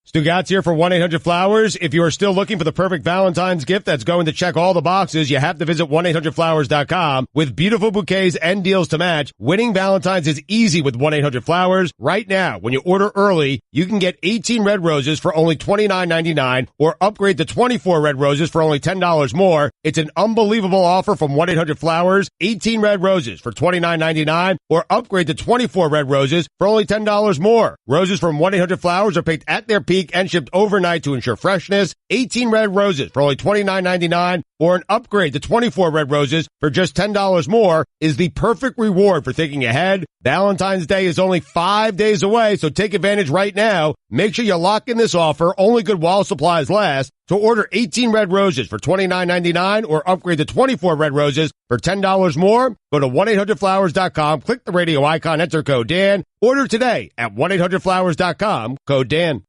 Stugatz here for 1-800-Flowers. If you are still looking for the perfect Valentine's gift that's going to check all the boxes, you have to visit 1-800-Flowers.com. With beautiful bouquets and deals to match, winning Valentine's is easy with 1-800-Flowers. Right now, when you order early, you can get 18 red roses for only $29.99 or upgrade to 24 red roses for only $10 more. It's an unbelievable offer from 1-800-Flowers. 18 red roses for $29.99 or upgrade to 24 red roses for only $10 more. Roses from 1-800-Flowers are picked at their peak and shipped overnight to ensure freshness. 18 red roses for only $29.99 or an upgrade to 24 red roses for just $10 more is the perfect reward for thinking ahead. Valentine's Day is only 5 days away, so take advantage right now. Make sure you lock in this offer, only good while supplies last. To order 18 red roses for $29.99 or upgrade to 24 red roses for $10 more, go to 1-800-Flowers.com, click the radio icon, enter code Dan. Order today at 1-800-Flowers.com, code Dan.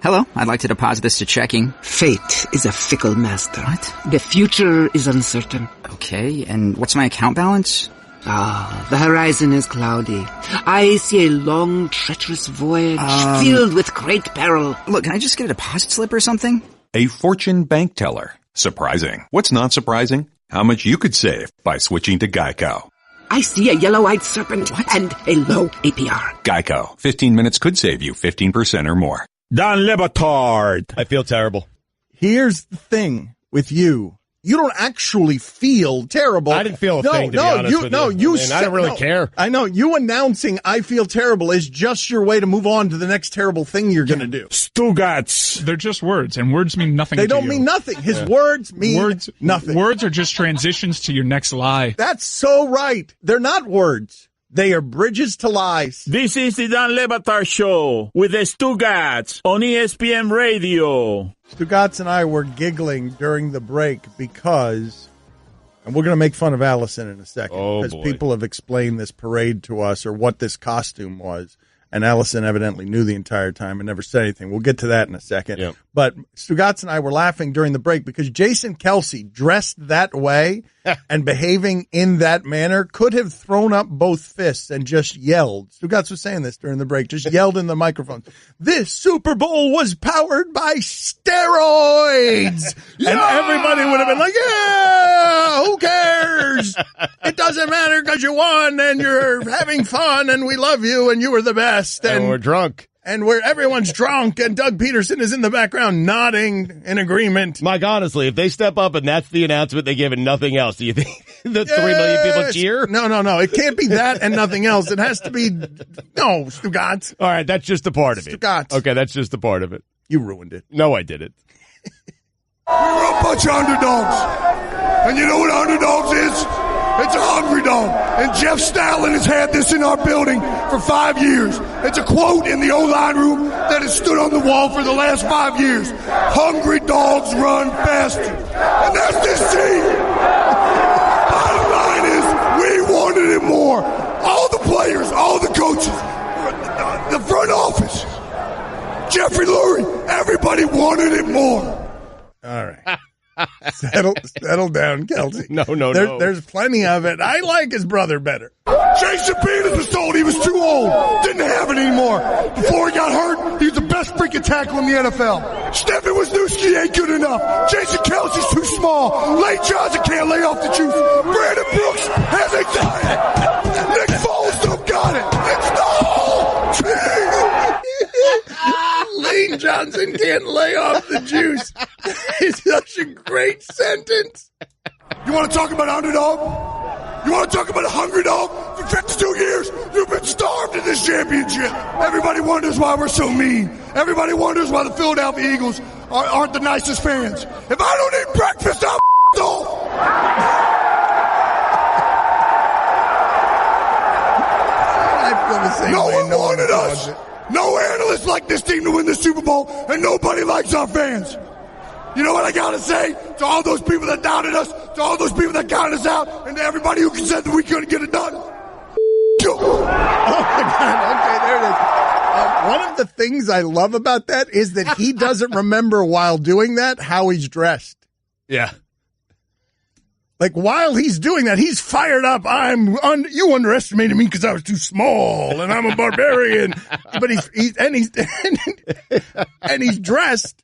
Hello, I'd like to deposit this to checking. Fate is a fickle master. What? The future is uncertain. Okay, and what's my account balance? The horizon is cloudy. I see a long, treacherous voyage filled with great peril. Look, can I just get a deposit slip or something? A fortune bank teller. Surprising. What's not surprising? How much you could save by switching to Geico. I see a yellow-eyed serpent and a low APR. Geico. 15 minutes could save you 15% or more. Don Le Batard. I feel terrible. Here's the thing with you. You don't actually feel terrible. I didn't feel a thing, to be honest with you. I don't really care. I know. You announcing I feel terrible is just your way to move on to the next terrible thing you're going to do. Stugatz. They're just words, and words mean nothing to you. They don't mean nothing. His words mean nothing. Words are just transitions to your next lie. That's so right. They're not words. They are bridges to lies. This is the Dan Le Batard Show with the Stugatz on ESPN Radio. Stugatz and I were giggling during the break because, and we're going to make fun of Allison in a second, because people have explained this parade to us or what this costume was, and Allison evidently knew the entire time and never said anything. We'll get to that in a second. Yep. But Stugatz and I were laughing during the break because Jason Kelce, dressed that way and behaving in that manner, could have thrown up both fists and just yelled. Stugatz was saying this during the break, just yelled in the microphone. This Super Bowl was powered by steroids. Yeah! And everybody would have been like, yeah, who cares? It doesn't matter because you won and you're having fun and we love you and you were the best. And we're drunk. And where everyone's drunk and Doug Peterson is in the background nodding in agreement. Mike, honestly, if they step up and that's the announcement they give and nothing else, do you think the 3 million people cheer? No. It can't be that and nothing else. It has to be, no, Stugatz. All right, that's just a part of it. Stugatz. Okay, that's just a part of it. You ruined it. No, I didn't. We're a bunch of underdogs. And you know what underdogs is? It's a hungry dog. And Jeff Stoutland has had this in our building for 5 years. It's a quote in the O-line room that has stood on the wall for the last 5 years. Hungry dogs run faster. And that's this team. Bottom line is, we wanted it more. All the players, all the coaches, the front office, Jeffrey Lurie, everybody wanted it more. All right. Settle down, Kelce. No. There's plenty of it. I like his brother better. Jason Peters was told he was too old. Didn't have it anymore. Before he got hurt, he was the best freaking tackle in the NFL. Stephen Wisniewski ain't good enough. Jason Kelce's too small. Lane Johnson can't lay off the juice. Brandon Brooks has anxiety. Nick Foles don't got it. It's the whole team. Lane Johnson can't lay off the juice. It's such a great sentence. You want to talk about underdog? You want to talk about a hungry dog? For 52 years, you've been starved in this championship. Everybody wonders why we're so mean. Everybody wonders why the Philadelphia Eagles aren't the nicest fans. If I don't eat breakfast, I'm off. I feel the same no way. one wanted us. No analysts like this team to win the Super Bowl, and nobody likes our fans. You know what I gotta say to all those people that doubted us, to all those people that counted us out, and to everybody who said that we couldn't get it done? Oh my God! Okay, there it is. One of the things I love about that is that he doesn't remember while doing that how he's dressed. Yeah. Like, while he's doing that, he's fired up. You underestimated me because I was too small, and I'm a barbarian. But he's dressed.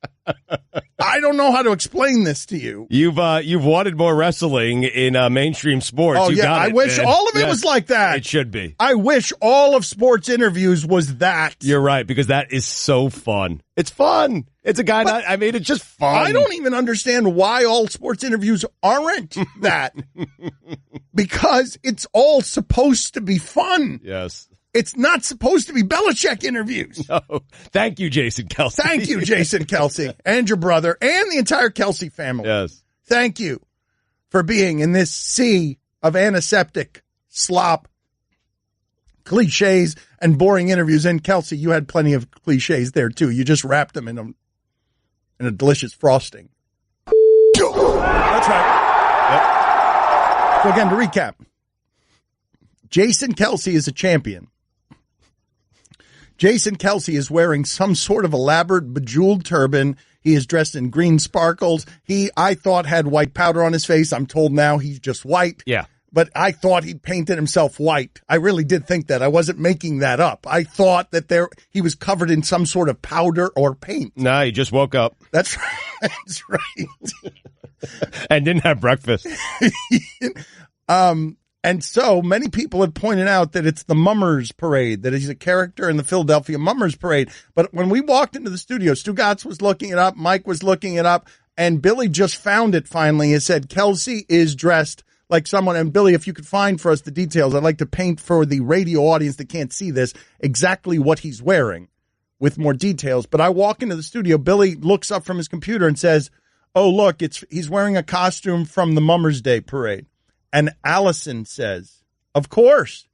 I don't know how to explain this to you. You've wanted more wrestling in mainstream sports. Oh, you yeah, got I it, wish man. all of it was like that. It should be. I wish all of sports interviews was that. You're right, because that is so fun. It's fun. It's a guy that, I mean, it's just fun. I don't even understand why all sports interviews aren't that. Because it's all supposed to be fun. Yes. It's not supposed to be Belichick interviews. No. Thank you, Jason Kelce. Thank you, Jason Kelce, and your brother, and the entire Kelce family. Yes. Thank you for being in this sea of antiseptic slop, cliches, and boring interviews. And Kelce, you had plenty of cliches there, too. You just wrapped them in a delicious frosting. That's right. Yep. So again, to recap, Jason Kelce is a champion. Jason Kelce is wearing some sort of elaborate bejeweled turban. He is dressed in green sparkles. I thought, had white powder on his face. I'm told now he's just white. Yeah. But I thought he'd painted himself white. I really did think that. I wasn't making that up. I thought that he was covered in some sort of powder or paint. No, he just woke up. That's right. That's right. And didn't have breakfast. And so many people have pointed out that it's the Mummers Parade, that he's a character in the Philadelphia Mummers Parade. But when we walked into the studio, Stu Gatz was looking it up, Mike was looking it up, and Billy just found it finally. It said Kelce is dressed like someone. And Billy, if you could find for us the details, I'd like to paint for the radio audience that can't see this exactly what he's wearing with more details. But I walk into the studio, Billy looks up from his computer and says, oh, look, he's wearing a costume from the Mummers Day Parade. And Allison says, of course.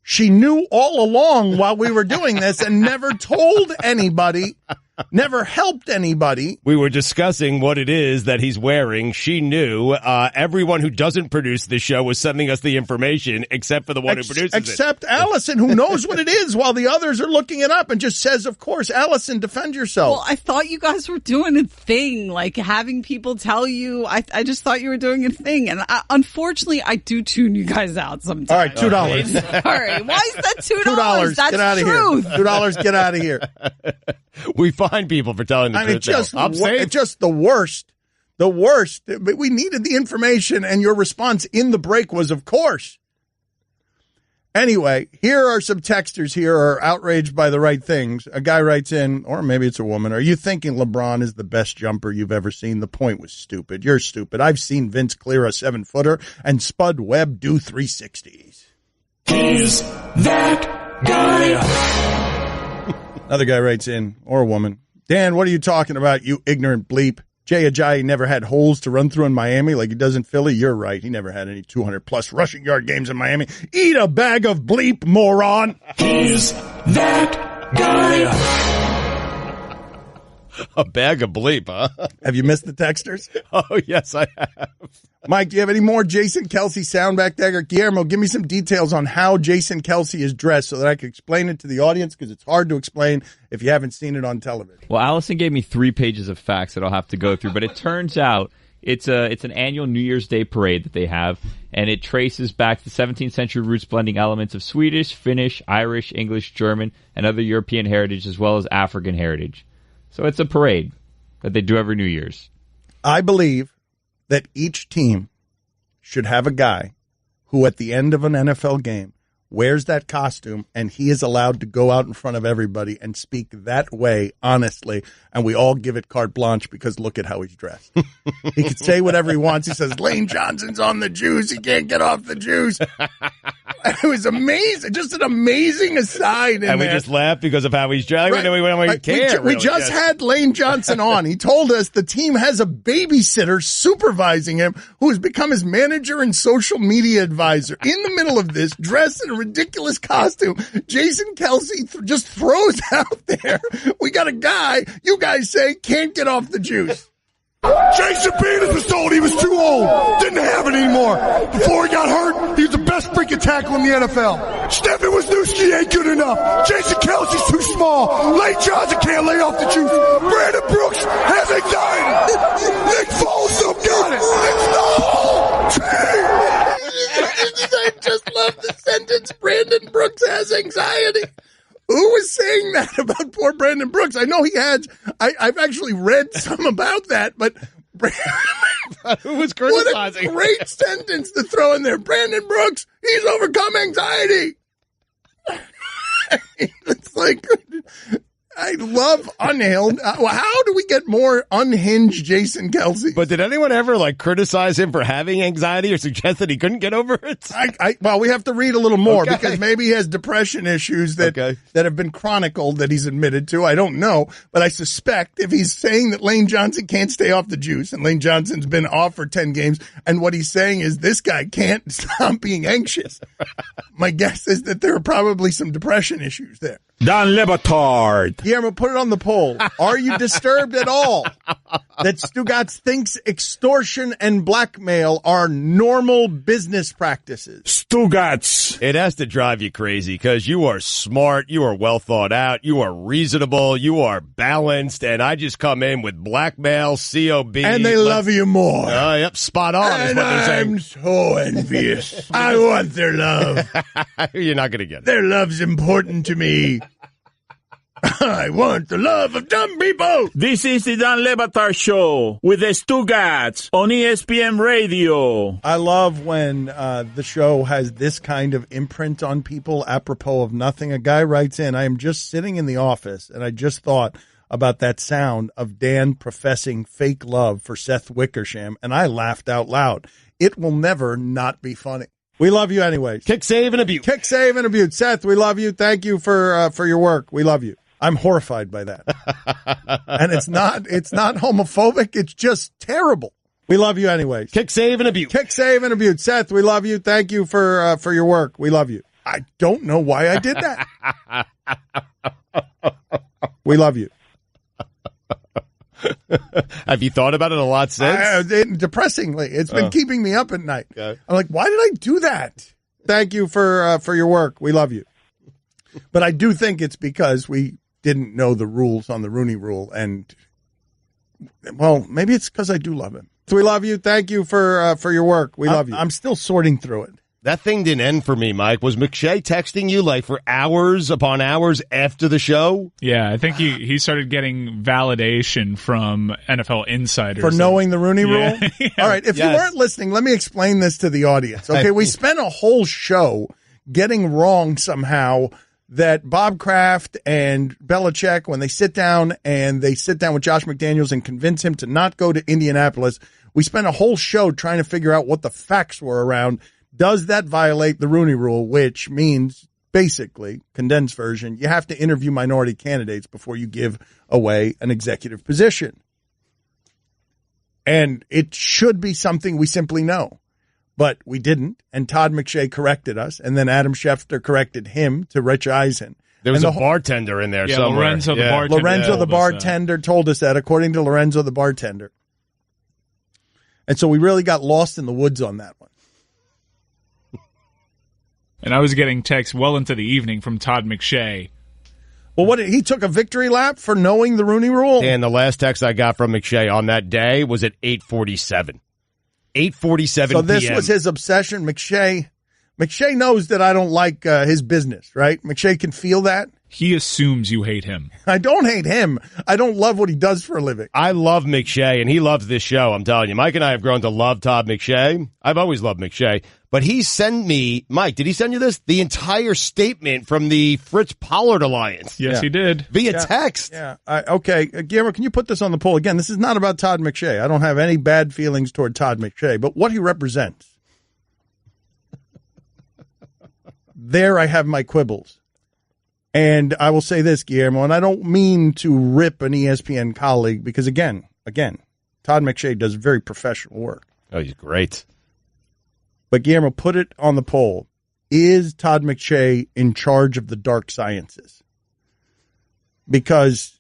She knew all along while we were doing this and never told anybody, never helped anybody. We were discussing what it is that he's wearing. She knew. Everyone who doesn't produce the show was sending us the information except for the one who produces it. Except Allison, who knows what it is while the others are looking it up and just says, of course, Allison, defend yourself. Well, I thought you guys were doing a thing, like having people tell you. I just thought you were doing a thing. And unfortunately, I do tune you guys out sometimes. All right, $2. Sorry. Why is that $2? $2. That's get out of truth. here. $2. Get out of here. We find people for telling the truth. It's just the worst. The worst. But we needed the information, and your response in the break was, of course. Anyway, here are some texters here are outraged by the right things. A guy writes in, or maybe it's a woman, are you thinking LeBron is the best jumper you've ever seen? The point was stupid. You're stupid. I've seen Vince clear a 7-footer and Spud Webb do 360s. He's that guy. Another guy writes in, or a woman, Dan, what are you talking about, you ignorant bleep? Jay Ajayi never had holes to run through in Miami like he does in Philly. You're right. He never had any 200-plus rushing yard games in Miami. Eat a bag of bleep, moron. He's that guy. A bag of bleep, huh? Have you missed the texters? Oh, yes, I have. Mike, do you have any more Jason Kelce sound back there? Guillermo, give me some details on how Jason Kelce is dressed so that I can explain it to the audience, because it's hard to explain if you haven't seen it on television. Well, Allison gave me 3 pages of facts that I'll have to go through, but it turns out it's an annual New Year's Day parade that they have, and it traces back to 17th century roots, blending elements of Swedish, Finnish, Irish, English, German, and other European heritage, as well as African heritage. So it's a parade that they do every New Year's. I believe that each team should have a guy who at the end of an NFL game wears that costume, and he is allowed to go out in front of everybody and speak that way honestly, and we all give it carte blanche because look at how he's dressed. He can say whatever he wants. He says, Lane Johnson's on the juice. He can't get off the juice. It was amazing. Just an amazing aside. And we just laughed because of how he's dressed. Right. We don't care. We just had Lane Johnson on. He told us the team has a babysitter supervising him who has become his manager and social media advisor. In the middle of this, dressed in a ridiculous costume, Jason Kelce just throws out there, we got a guy, you guys say, can't get off the juice. Jason Peters was told he was too old. Didn't have it anymore. Before he got hurt, he was the best freaking tackle in the NFL. Stephen Wisniewski ain't good enough. Jason Kelce's too small. Lane Johnson can't lay off the juice. Brandon Brooks has anxiety. Nick Foles don't got it. It's not sentence, Brandon Brooks has anxiety. Who was saying that about poor Brandon Brooks? I know he had. I've actually read some about that, but who was criticizing? What a great sentence to throw in there. Brandon Brooks, he's overcome anxiety. It's like, I love unhinged. How do we get more unhinged Jason Kelce? But did anyone ever criticize him for having anxiety or suggest that he couldn't get over it? Well, we have to read a little more because maybe he has depression issues that have been chronicled that he's admitted to. I don't know, but I suspect if he's saying that Lane Johnson can't stay off the juice, and Lane Johnson's been off for 10 games, and what he's saying is this guy can't stop being anxious. My guess is that there are probably some depression issues there. Don Lebatard. Guillermo, put it on the poll. Are you disturbed at all that Stugotz thinks extortion and blackmail are normal business practices? Stugotz. It has to drive you crazy because you are smart, you are well thought out, you are reasonable, you are balanced, and I just come in with blackmail, COB. And they love you more. Yep, spot on is And what they're saying. I'm so envious. I want their love. You're not going to get it. Their love's important to me. I want the love of dumb people. This is the Don Lebatard Show with the Stugotz on ESPN Radio. I love when the show has this kind of imprint on people apropos of nothing. A guy writes in, I am just sitting in the office, and I just thought about that sound of Dan professing fake love for Seth Wickersham, and I laughed out loud. It will never not be funny. We love you anyways. Kick, save, and abuse. Kick, save, and abuse. Seth, we love you. Thank you for your work. We love you. I'm horrified by that. And it's not homophobic. It's just terrible. We love you anyways. Kick, save, and abuse. Kick, save, and abuse. Seth, we love you. Thank you for your work. We love you. I don't know why I did that. We love you. Have you thought about it a lot since? Depressingly. It's been keeping me up at night. Okay. I'm like, why did I do that? Thank you for your work. We love you. But I do think it's because we didn't know the rules on the Rooney Rule, and well, maybe it's because I do love him. So we love you. Thank you for your work. We love you. I'm still sorting through it. That thing didn't end for me, Mike. Was McShay texting you for hours upon hours after the show? Yeah, I think he started getting validation from NFL insiders. For knowing the Rooney Rule? Yeah. All right, if you weren't listening, let me explain this to the audience. Okay, we spent a whole show getting wrong somehow that Bob Kraft and Belichick, when they sit down with Josh McDaniels and convince him to not go to Indianapolis, we spent a whole show trying to figure out what the facts were around. Does that violate the Rooney Rule, which means basically, condensed version, you have to interview minority candidates before you give away an executive position. And it should be something we simply know. But we didn't, and Todd McShay corrected us, and then Adam Schefter corrected him to Rich Eisen. There was a bartender in there somewhere. Lorenzo the bartender told us that, according to Lorenzo the bartender. And so we really got lost in the woods on that one. And I was getting texts well into the evening from Todd McShay. Well, he took a victory lap for knowing the Rooney Rule? And the last text I got from McShay on that day was at 8:47. 8:47 So this PM. was his obsession. McShay knows that I don't like his business, right? McShay can feel that. He assumes you hate him. I don't hate him. I don't love what he does for a living. I love McShay, and he loves this show, I'm telling you. Mike and I have grown to love Todd McShay. I've always loved McShay. But he sent me, Mike, did he send you this? The entire statement from the Fritz Pollard Alliance. Yes, he did. Via text. Yeah. Okay. Guillermo, can you put this on the poll? Again, this is not about Todd McShay. I don't have any bad feelings toward Todd McShay, but what he represents. There I have my quibbles. And I will say this, Guillermo, and I don't mean to rip an ESPN colleague because, again, Todd McShay does very professional work. Oh, he's great. But, Guillermo, put it on the poll. Is Todd McShay in charge of the dark sciences? Because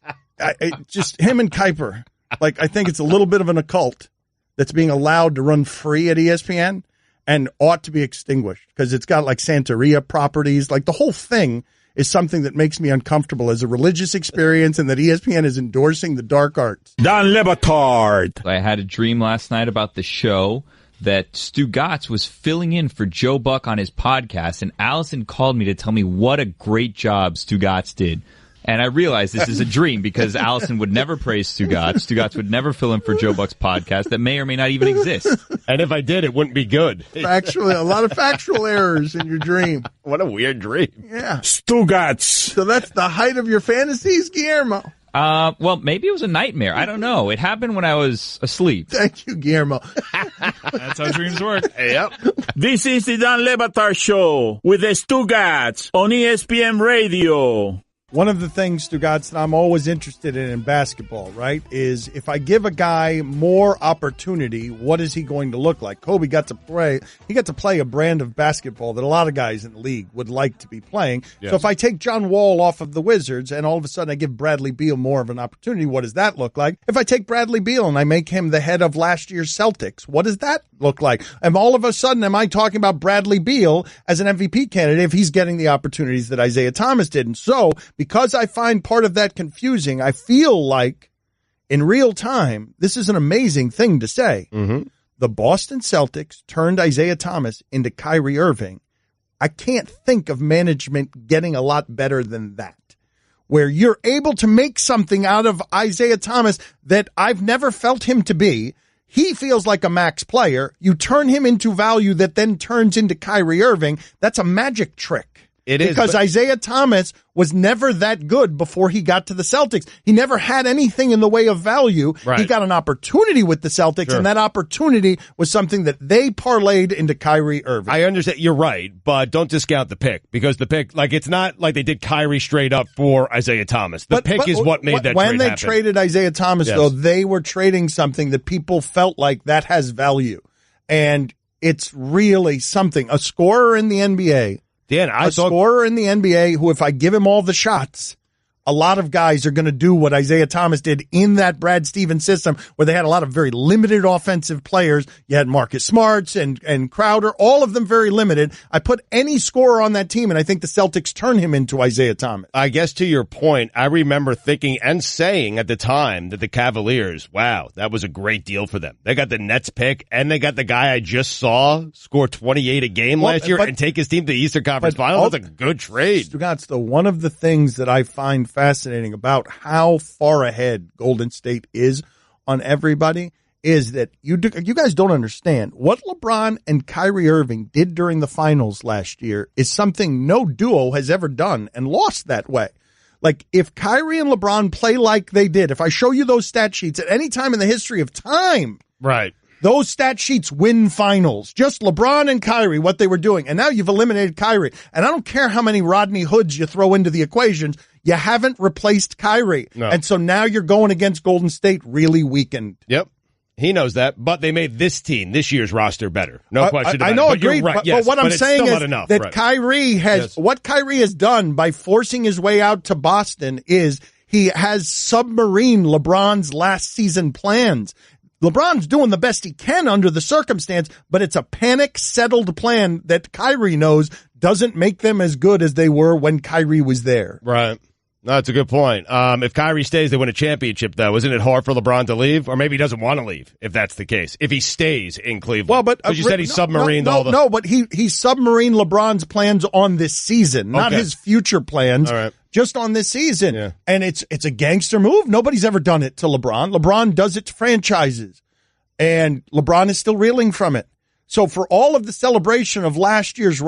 just him and Kuiper, I think it's a little bit of an occult that's being allowed to run free at ESPN and ought to be extinguished because it's got Santeria properties. The whole thing is something that makes me uncomfortable as a religious experience, and that ESPN is endorsing the dark arts. Don Lebatard. I had a dream last night about the show that Stu Gatz was filling in for Joe Buck on his podcast, and Allison called me to tell me what a great job Stu Gatz did. And I realized this is a dream because Allison would never praise Stu Gatz. Stu Gatz would never fill in for Joe Buck's podcast that may or may not even exist. And if I did, it wouldn't be good. Factually, a lot of factual errors in your dream. What a weird dream. Yeah. Stu Gatz. So that's the height of your fantasies, Guillermo. Well, maybe it was a nightmare. I don't know. It happened when I was asleep. Thank you, Guillermo. That's how dreams work. Yep. This is the Dan Le Batard Show with the Stu Gatz on ESPN Radio. One of the things, Stugatz, that I'm always interested in basketball, right, is if I give a guy more opportunity, what is he going to look like? Kobe got to play a brand of basketball that a lot of guys in the league would like to be playing. Yes. So if I take John Wall off of the Wizards and all of a sudden I give Bradley Beal more of an opportunity, what does that look like? If I take Bradley Beal and I make him the head of last year's Celtics, what does that look like? And all of a sudden, am I talking about Bradley Beal as an MVP candidate if he's getting the opportunities that Isaiah Thomas did? And so, because I find part of that confusing, I feel like in real time, this is an amazing thing to say. Mm-hmm. The Boston Celtics turned Isaiah Thomas into Kyrie Irving. I can't think of management getting a lot better than that, where you're able to make something out of Isaiah Thomas that I've never felt him to be. He feels like a max player. You turn him into value that then turns into Kyrie Irving. That's a magic trick. It is. Because Isaiah Thomas was never that good before he got to the Celtics. He never had anything in the way of value. Right. He got an opportunity with the Celtics, and that opportunity was something that they parlayed into Kyrie Irving. I understand. You're right, but don't discount the pick, because the pick, like, it's not like they did Kyrie straight up for Isaiah Thomas. The pick is what made that trade happen. When they traded Isaiah Thomas, though, they were trading something that people felt like that has value. And it's really something. A scorer in the NBA, Dan, scorer in the NBA who, if I give him all the shots, a lot of guys are going to do what Isaiah Thomas did in that Brad Stevens system, where they had a lot of very limited offensive players. You had Marcus Smarts and Crowder, all of them very limited. I put any scorer on that team, and I think the Celtics turn him into Isaiah Thomas. I guess to your point, I remember thinking and saying at the time that the Cavaliers, wow, that was a great deal for them. They got the Nets pick, and they got the guy I just saw score 28 a game last year and take his team to the Eastern Conference Finals. That's a good trade. Stugatz, though, one of the things that I find fascinating about how far ahead Golden State is on everybody is that you guys don't understand. What LeBron and Kyrie Irving did during the finals last year is something no duo has ever done and lost that way. Like, if Kyrie and LeBron play like they did, if I show you those stat sheets at any time in the history of time, right, those stat sheets win finals. Just LeBron and Kyrie, what they were doing. And now you've eliminated Kyrie. And I don't care how many Rodney Hoods you throw into the equations. You haven't replaced Kyrie. No. And so now you're going against Golden State really weakened. Yep. He knows that, but they made this year's roster better. No question about it. I know, but agreed. Right. But what I'm saying is that right. Kyrie has, what Kyrie has done by forcing his way out to Boston is he has submarined LeBron's last season plans. LeBron's doing the best he can under the circumstance, but it's a panic settled plan that Kyrie knows doesn't make them as good as they were when Kyrie was there. Right. No, that's a good point. If Kyrie stays, they win a championship, though. Isn't it hard for LeBron to leave? Or maybe he doesn't want to leave, if that's the case. If he stays in Cleveland. Well, but you said he submarined all the... No, but he submarined LeBron's plans on this season, not his future plans. All right. Just on this season. Yeah. And it's a gangster move. Nobody's ever done it to LeBron. LeBron does it to franchises. And LeBron is still reeling from it. So for all of the celebration of last year's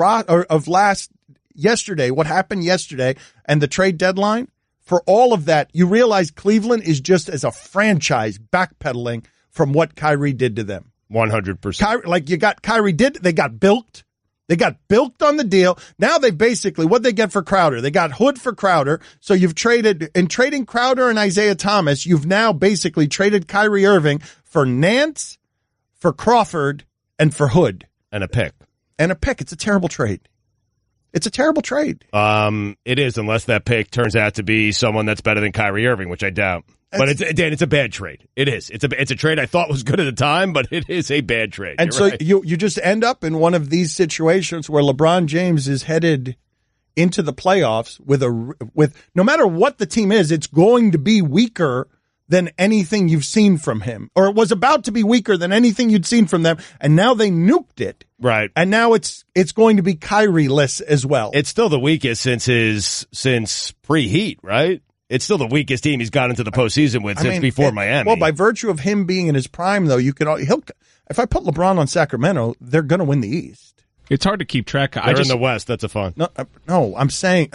yesterday, what happened yesterday and the trade deadline, for all of that, you realize Cleveland is just as a franchise backpedaling from what Kyrie did to them. 100%. They got bilked. They got bilked on the deal. Now they basically, what they get for Crowder? They got Hood for Crowder. So you've trading Crowder and Isaiah Thomas, you've now basically traded Kyrie Irving for Nance, for Crawford, and for Hood. And a pick. It's a terrible trade. It's a terrible trade. It is, unless that pick turns out to be someone that's better than Kyrie Irving, which I doubt. But it's a bad trade. It is. It's a trade I thought was good at the time, but it is a bad trade. And so you just end up in one of these situations where LeBron James is headed into the playoffs with no matter what the team is, it's going to be weaker than anything you've seen from him, or it was about to be weaker than anything you'd seen from them, and now they nuked it. Right. And now it's going to be Kyrie-less as well. It's still the weakest since pre-Heat, right? It's still the weakest team he's got into the postseason with since before Miami. Well, by virtue of him being in his prime, though, if I put LeBron on Sacramento, they're going to win the East. It's hard to keep track. They're in the West. That's a fun. No, I'm saying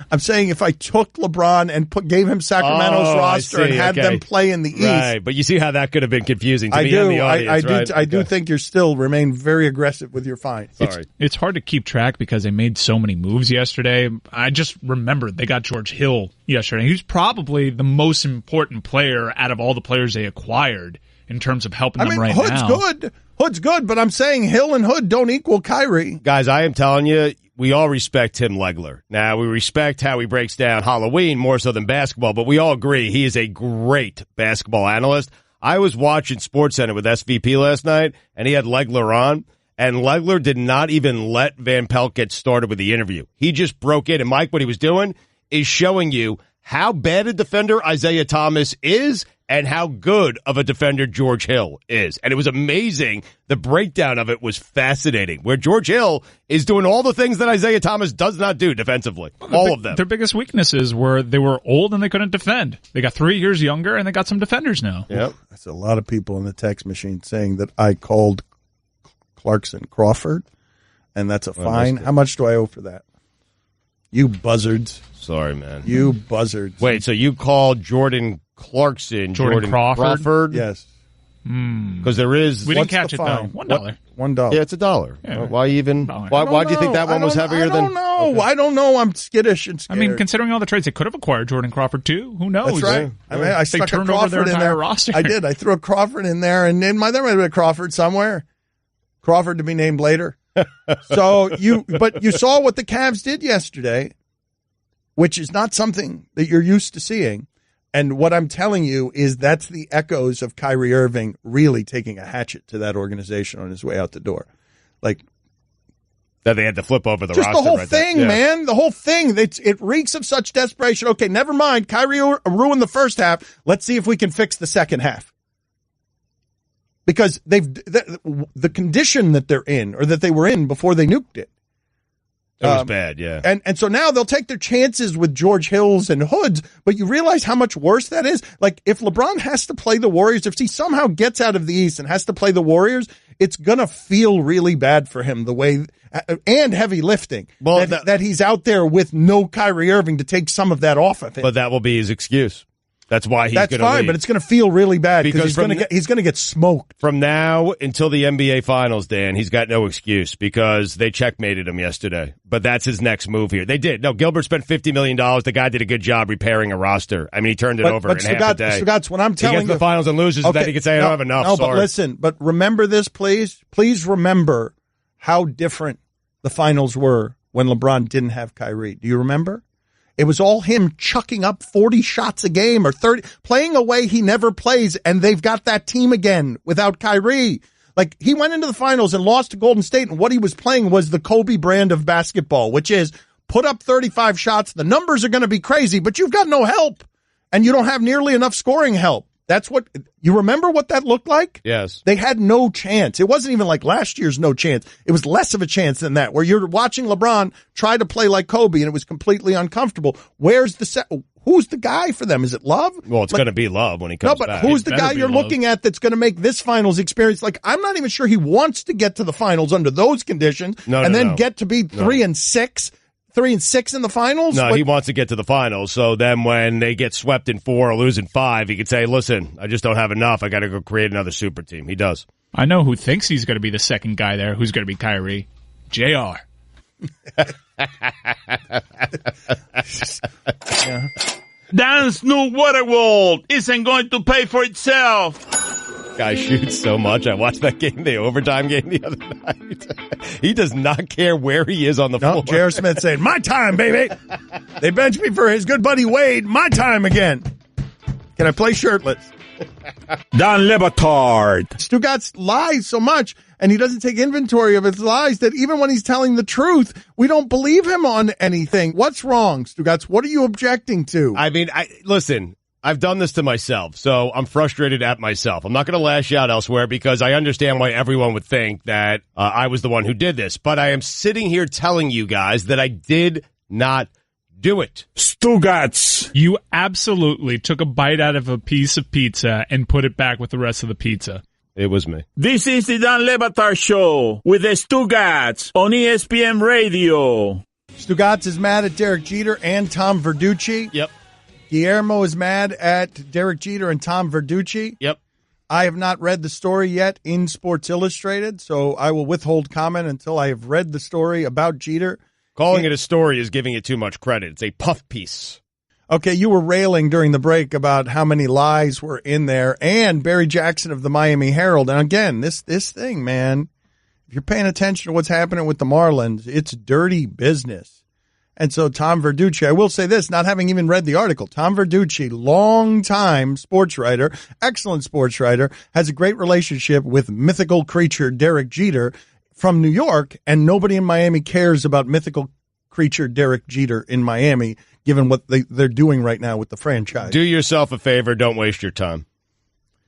if I took LeBron and gave him Sacramento's roster and had them play in the East. Right, but you see how that could have been confusing to me and the audience, I do think you still remain very aggressive with your fine. Sorry. It's hard to keep track because they made so many moves yesterday. I just remembered they got George Hill yesterday. He's probably the most important player out of all the players they acquired in terms of helping them right Hood's now. Hood's good, but I'm saying Hill and Hood don't equal Kyrie. Guys, I am telling you, we all respect Tim Legler. Now, we respect how he breaks down Halloween more so than basketball, but we all agree he is a great basketball analyst. I was watching SportsCenter with SVP last night, and he had Legler on, and Legler did not even let Van Pelt get started with the interview. He just broke in, and Mike, what he was doing is showing you how bad a defender Isaiah Thomas is and how good of a defender George Hill is. And it was amazing. The breakdown of it was fascinating, where George Hill is doing all the things that Isaiah Thomas does not do defensively. All of them. Their biggest weaknesses were they were old and they couldn't defend. They got 3 years younger and they got some defenders now. Yep. That's a lot of people in the text machine saying that I called Clarkson Crawford, and that's a fine. How much do I owe for that? You buzzards. Sorry, man. You buzzards. Wait, so you called Jordan Clarkson Jordan Crawford? Yes. Because there is. We didn't catch it, though. $1. $1. Yeah, it's $1. Yeah. Why even? Why do you think that one was heavier than? I don't know. Okay. I don't know. I'm skittish and scared. I mean, considering all the trades, they could have acquired Jordan Crawford too. Who knows? That's right. I mean, I they stuck turned a over their Crawford in entire there. roster. I did. I threw a Crawford in there, and there might have been a Crawford somewhere. Crawford to be named later. But you saw what the Cavs did yesterday, which is not something that you're used to seeing. And what I'm telling you is that's the echoes of Kyrie Irving really taking a hatchet to that organization on his way out the door. Like, that they had to flip over the just roster. The whole right thing, there. man. The whole thing. It reeks of such desperation. Okay, never mind. Kyrie ruined the first half. Let's see if we can fix the second half. Because the condition that they're in, or that they were in before they nuked it. It was bad, yeah. And so now they'll take their chances with George Hills and Hoods, but you realize how much worse that is? Like, if LeBron has to play the Warriors, if he somehow gets out of the East and has to play the Warriors, it's going to feel really bad for him, the way, and heavy lifting, that he's out there with no Kyrie Irving to take some of that off of him. But that will be his excuse. That's why he's going to leave. That's fine, but it's going to feel really bad because he's going to get smoked. From now until the NBA Finals, Dan, he's got no excuse because they checkmated him yesterday. But that's his next move here. They did. No, Gilbert spent $50 million. The guy did a good job repairing a roster. I mean, he turned it over in half a day. Stugotz, when I'm telling he gets the finals and loses, then he can say, I don't have enough. No, sorry. but listen, remember this, please. Please remember how different the finals were when LeBron didn't have Kyrie. Do you remember? It was all him chucking up 40 shots a game or 30, playing a way he never plays, and they've got that team again without Kyrie. Like, he went into the finals and lost to Golden State, and what he was playing was the Kobe brand of basketball, which is put up 35 shots. The numbers are going to be crazy, but you've got no help, and you don't have nearly enough scoring help. That's what you remember what that looked like? Yes. They had no chance. It wasn't even like last year's no chance. It was less of a chance than that, where you're watching LeBron try to play like Kobe and it was completely uncomfortable. Who's the guy for them? Is it Love? Well, it's going to be Love when he comes back. No, but who's the guy you're looking at that's going to make this finals experience? Like, I'm not even sure he wants to get to the finals under those conditions get to be 3-6. 3-6 in the finals? No, he wants to get to the finals. So then when they get swept in 4 or lose in 5, he could say, listen, I just don't have enough. I got to go create another super team. He does. I know who thinks he's going to be the second guy there. Who's going to be Kyrie? JR. Yeah. Dan's new water world isn't going to pay for itself. Guy shoots so much. I watched that game, the overtime game the other night. He does not care where he is on the floor. J.R. Smith saying, my time, baby. They benched me for his good buddy Wade. My time again. Can I play shirtless? Don Lebatard. Stugotz lies so much, and he doesn't take inventory of his lies, that even when he's telling the truth, we don't believe him on anything. What's wrong, Stugotz? What are you objecting to? I mean, listen. I've done this to myself, so I'm frustrated at myself. I'm not going to lash out elsewhere because I understand why everyone would think that I was the one who did this. But I am sitting here telling you guys that I did not do it. Stugats. You absolutely took a bite out of a piece of pizza and put it back with the rest of the pizza. It was me. This is the Dan Le Batard Show with the Stugats on ESPN Radio. Stugats is mad at Derek Jeter and Tom Verducci. Yep. Guillermo is mad at Derek Jeter and Tom Verducci. Yep. I have not read the story yet in Sports Illustrated, so I will withhold comment until I have read the story about Jeter. Calling it a story is giving it too much credit. It's a puff piece. Okay, you were railing during the break about how many lies were in there, and Barry Jackson of the Miami Herald. And again, this thing, man, if you're paying attention to what's happening with the Marlins, it's dirty business. And so Tom Verducci, I will say this, not having even read the article, Tom Verducci, long-time sports writer, excellent sports writer, has a great relationship with mythical creature Derek Jeter from New York, and nobody in Miami cares about mythical creature Derek Jeter in Miami, given what they're doing right now with the franchise. Do yourself a favor. Don't waste your time.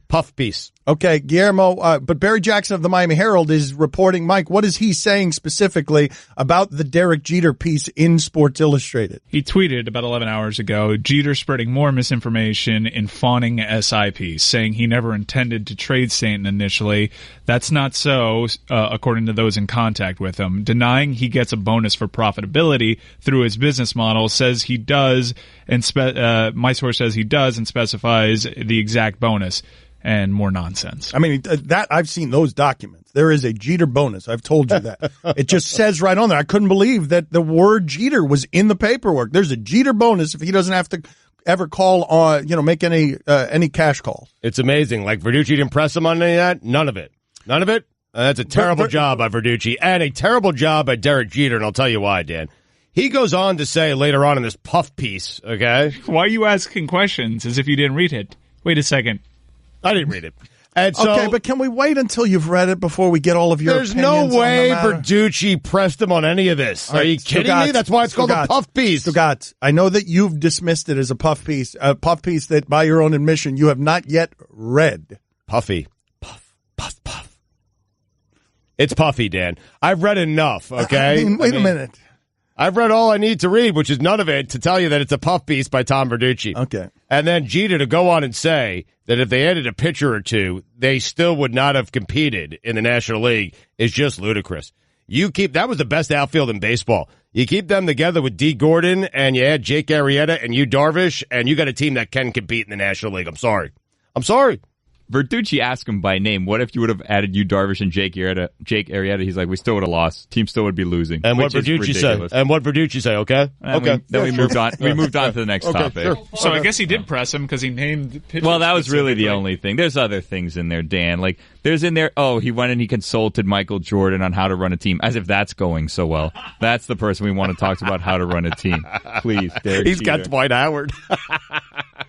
Puff piece. Okay, Guillermo, but Barry Jackson of the Miami Herald is reporting. Mike, what is he saying specifically about the Derek Jeter piece in Sports Illustrated? He tweeted about 11 hours ago, Jeter spreading more misinformation in fawning SI piece, saying he never intended to trade Stanton initially. That's not so, according to those in contact with him. Denying he gets a bonus for profitability through his business model, says he does, and my source says he does and specifies the exact bonus. And more nonsense. I mean, that I've seen those documents. There is a Jeter bonus. I've told you that. It just says right on there. I couldn't believe that the word Jeter was in the paperwork. There's a Jeter bonus if he doesn't have to ever call on, make any cash calls. It's amazing. Like Verducci didn't press him on any of that. None of it. None of it. That's a terrible job by Verducci and a terrible job by Derek Jeter. And I'll tell you why, Dan. He goes on to say later on in this puff piece, okay? Why are you asking questions as if you didn't read it? Wait a second. I didn't read it. And so, okay, but can we wait until you've read it before we get all of your there's opinions? No way on the matter? Verducci pressed him on any of this. Are you kidding me? That's why it's called a puff piece. Stugats, I know that you've dismissed it as a puff piece that, by your own admission, you have not yet read. Puffy. Puff. It's puffy, Dan. I've read enough, okay? Wait a minute. I've read all I need to read, which is none of it, to tell you that it's a puff piece by Tom Verducci. Okay. And then Jeter to go on and say that if they added a pitcher or two, they still would not have competed in the National League is just ludicrous. That was the best outfield in baseball. You keep them together with D. Gordon and you add Jake Arrieta and Yu Darvish, and you got a team that can compete in the National League. I'm sorry. Verducci asked him by name, what if you would have added Yu Darvish and Jake Arrieta? He's like, we still would have lost. Team still would be losing. And what Verducci say, okay? Okay. Then we moved on. We moved on to the next topic. Sure. So I guess he did press him because he named pitchers. Well, that was really the only thing. There's other things in there, Dan. Like, there's in there, he went and he consulted Michael Jordan on how to run a team, as if that's going so well. That's the person we want to talk about how to run a team. Please, Derek He's Jeter. got Dwight Howard.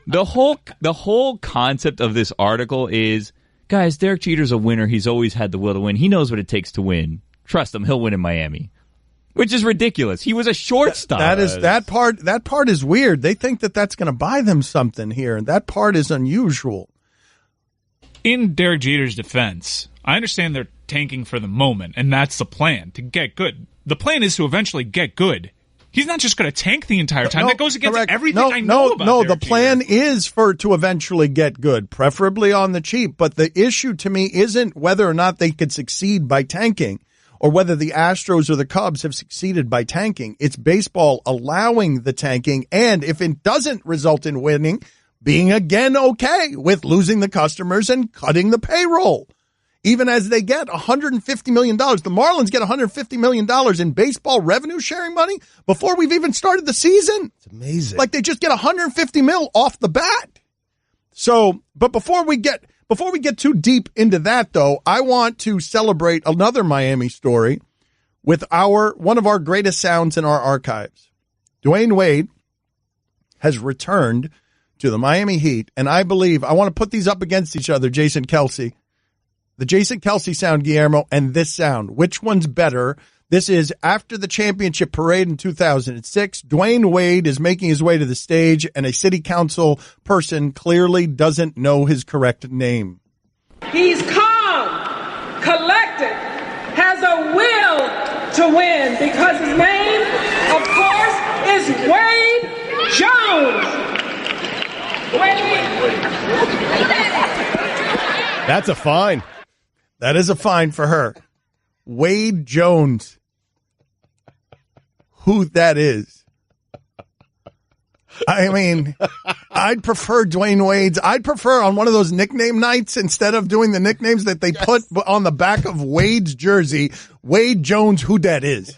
The whole concept of this article is, guys, Derek Jeter's a winner. He's always had the will to win. He knows what it takes to win. Trust him, he'll win in Miami. Which is ridiculous. He was a shortstop. That part is weird. They think that that's going to buy them something here, and that part is unusual. In Derek Jeter's defense, I understand they're tanking for the moment, and that's the plan, to get good. The plan is to eventually get good. He's not just going to tank the entire time. That goes against everything I know about Derek the plan Jeter. is to eventually get good, preferably on the cheap. But the issue to me isn't whether or not they could succeed by tanking or whether the Astros or the Cubs have succeeded by tanking. It's baseball allowing the tanking, and if it doesn't result in winning, being again okay with losing the customers and cutting the payroll. Even as they get $150 million. The Marlins get $150 million in baseball revenue sharing money before we've even started the season. It's amazing. Like they just get $150 million off the bat. So, but before we get too deep into that though, I want to celebrate another Miami story with one of our greatest sounds in our archives. Dwayne Wade has returned to the Miami Heat, and I want to put these up against each other, Jason Kelce. The Jason Kelce sound, Guillermo, and this sound. Which one's better This is after the championship parade in 2006. Dwayne Wade is making his way to the stage, and a city council person clearly doesn't know his correct name. He's calm, collected, has a will to win because his name, of course, is Wade Jones. That's a fine. That is a fine for her. Wade Jones. Who that is. I mean, I'd prefer Dwayne Wade's. I'd prefer on one of those nickname nights, instead of doing the nicknames that they put on the back of Wade's jersey, Wade Jones, who that is.